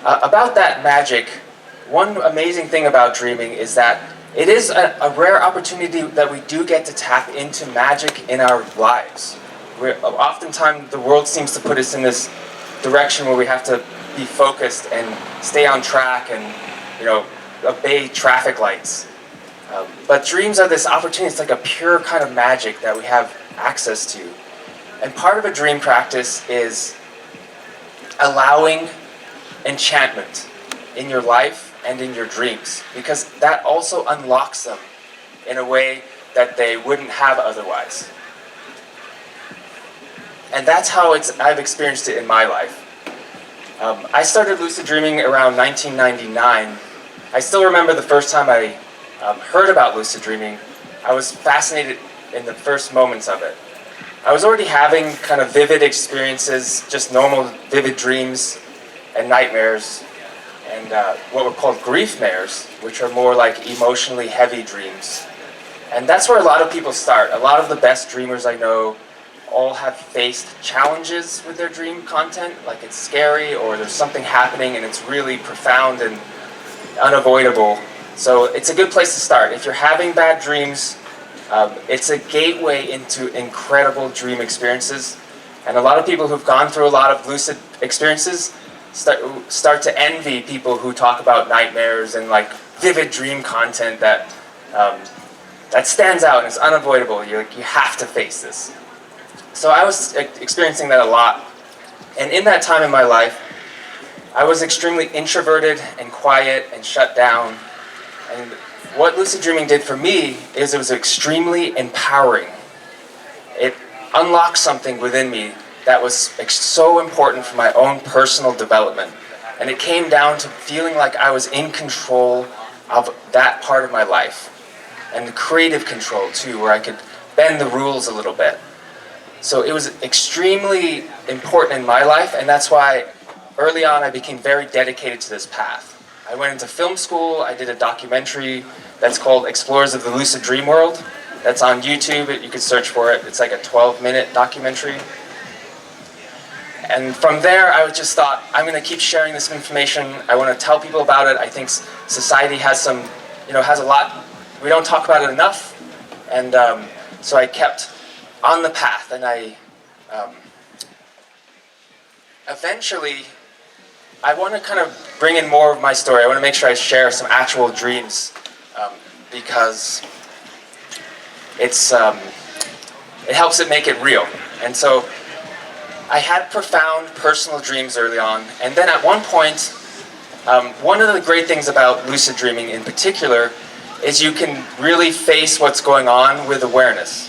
About that magic, one amazing thing about dreaming is that it is a rare opportunity that we do get to tap into magic in our lives. Oftentimes the world seems to put us in this direction where we have to be focused and stay on track and, obey traffic lights. But dreams are this opportunity. It's like a pure kind of magic that we have access to. And part of a dream practice is allowing enchantment in your life and in your dreams, because that also unlocks them in a way that they wouldn't have otherwise. And that's how I've experienced it in my life. I started lucid dreaming around 1999. I still remember the first time I heard about lucid dreaming. I was fascinated in the first moments of it. I was already having kind of vivid experiences, just normal vivid dreams and nightmares, and what were called grief-mares, which are more like emotionally heavy dreams. And that's where a lot of people start. A lot of the best dreamers I know all have faced challenges with their dream content, like it's scary or there's something happening and it's really profound and unavoidable. So it's a good place to start. If you're having bad dreams, it's a gateway into incredible dream experiences. And a lot of people who've gone through a lot of lucid experiences start to envy people who talk about nightmares and like vivid dream content that stands out and it's unavoidable. You have to face this. So I was experiencing that a lot. And in that time in my life, I was extremely introverted and quiet and shut down. And what lucid dreaming did for me is it was extremely empowering. It unlocked something within me that was so important for my own personal development. And it came down to feeling like I was in control of that part of my life. And the creative control too, where I could bend the rules a little bit. So it was extremely important in my life, and that's why early on I became very dedicated to this path. I went into film school. I did a documentary that's called Explorers of the Lucid Dream World. That's on YouTube. You can search for it. It's like a 12-minute documentary. And from there, I just thought, I'm going to keep sharing this information. I want to tell people about it. I think society has has a lot. We don't talk about it enough. And so I kept on the path, and I eventually, I want to kind of bring in more of my story. I want to make sure I share some actual dreams, because it helps it make it real. And so I had profound personal dreams early on, and then at one point, one of the great things about lucid dreaming in particular is you can really face what's going on with awareness.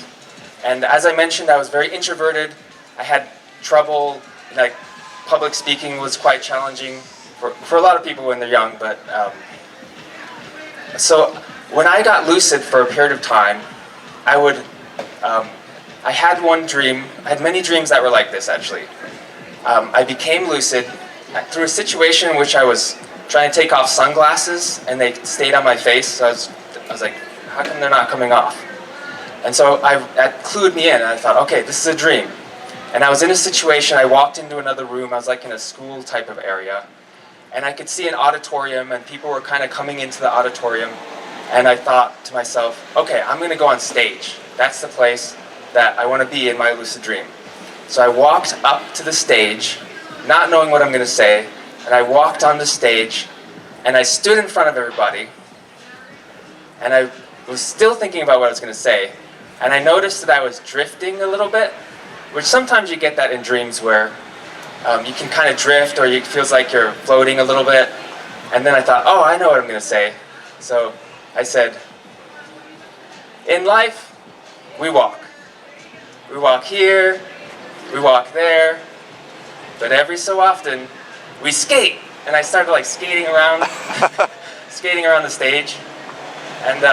And as I mentioned, I was very introverted. I had trouble, like public speaking was quite challenging for a lot of people when they're young. But so when I got lucid for a period of time, I had one dream. I had many dreams that were like this, actually. I became lucid through a situation in which I was trying to take off sunglasses, and they stayed on my face. So I was like, how come they're not coming off? And so that clued me in, and I thought, okay, this is a dream. And I was in a situation, I walked into another room, I was like in a school type of area, and I could see an auditorium, and people were kind of coming into the auditorium, and I thought to myself, okay, I'm going to go on stage. That's the place that I want to be in my lucid dream. So I walked up to the stage, not knowing what I'm going to say, and I walked on the stage, and I stood in front of everybody, and I was still thinking about what I was going to say, and I noticed that I was drifting a little bit, which sometimes you get that in dreams where you can kind of drift, or it feels like you're floating a little bit. And then I thought, oh, I know what I'm going to say. So I said, in life, we walk. We walk here, we walk there, but every so often, we skate. And I started like skating around, skating around the stage. And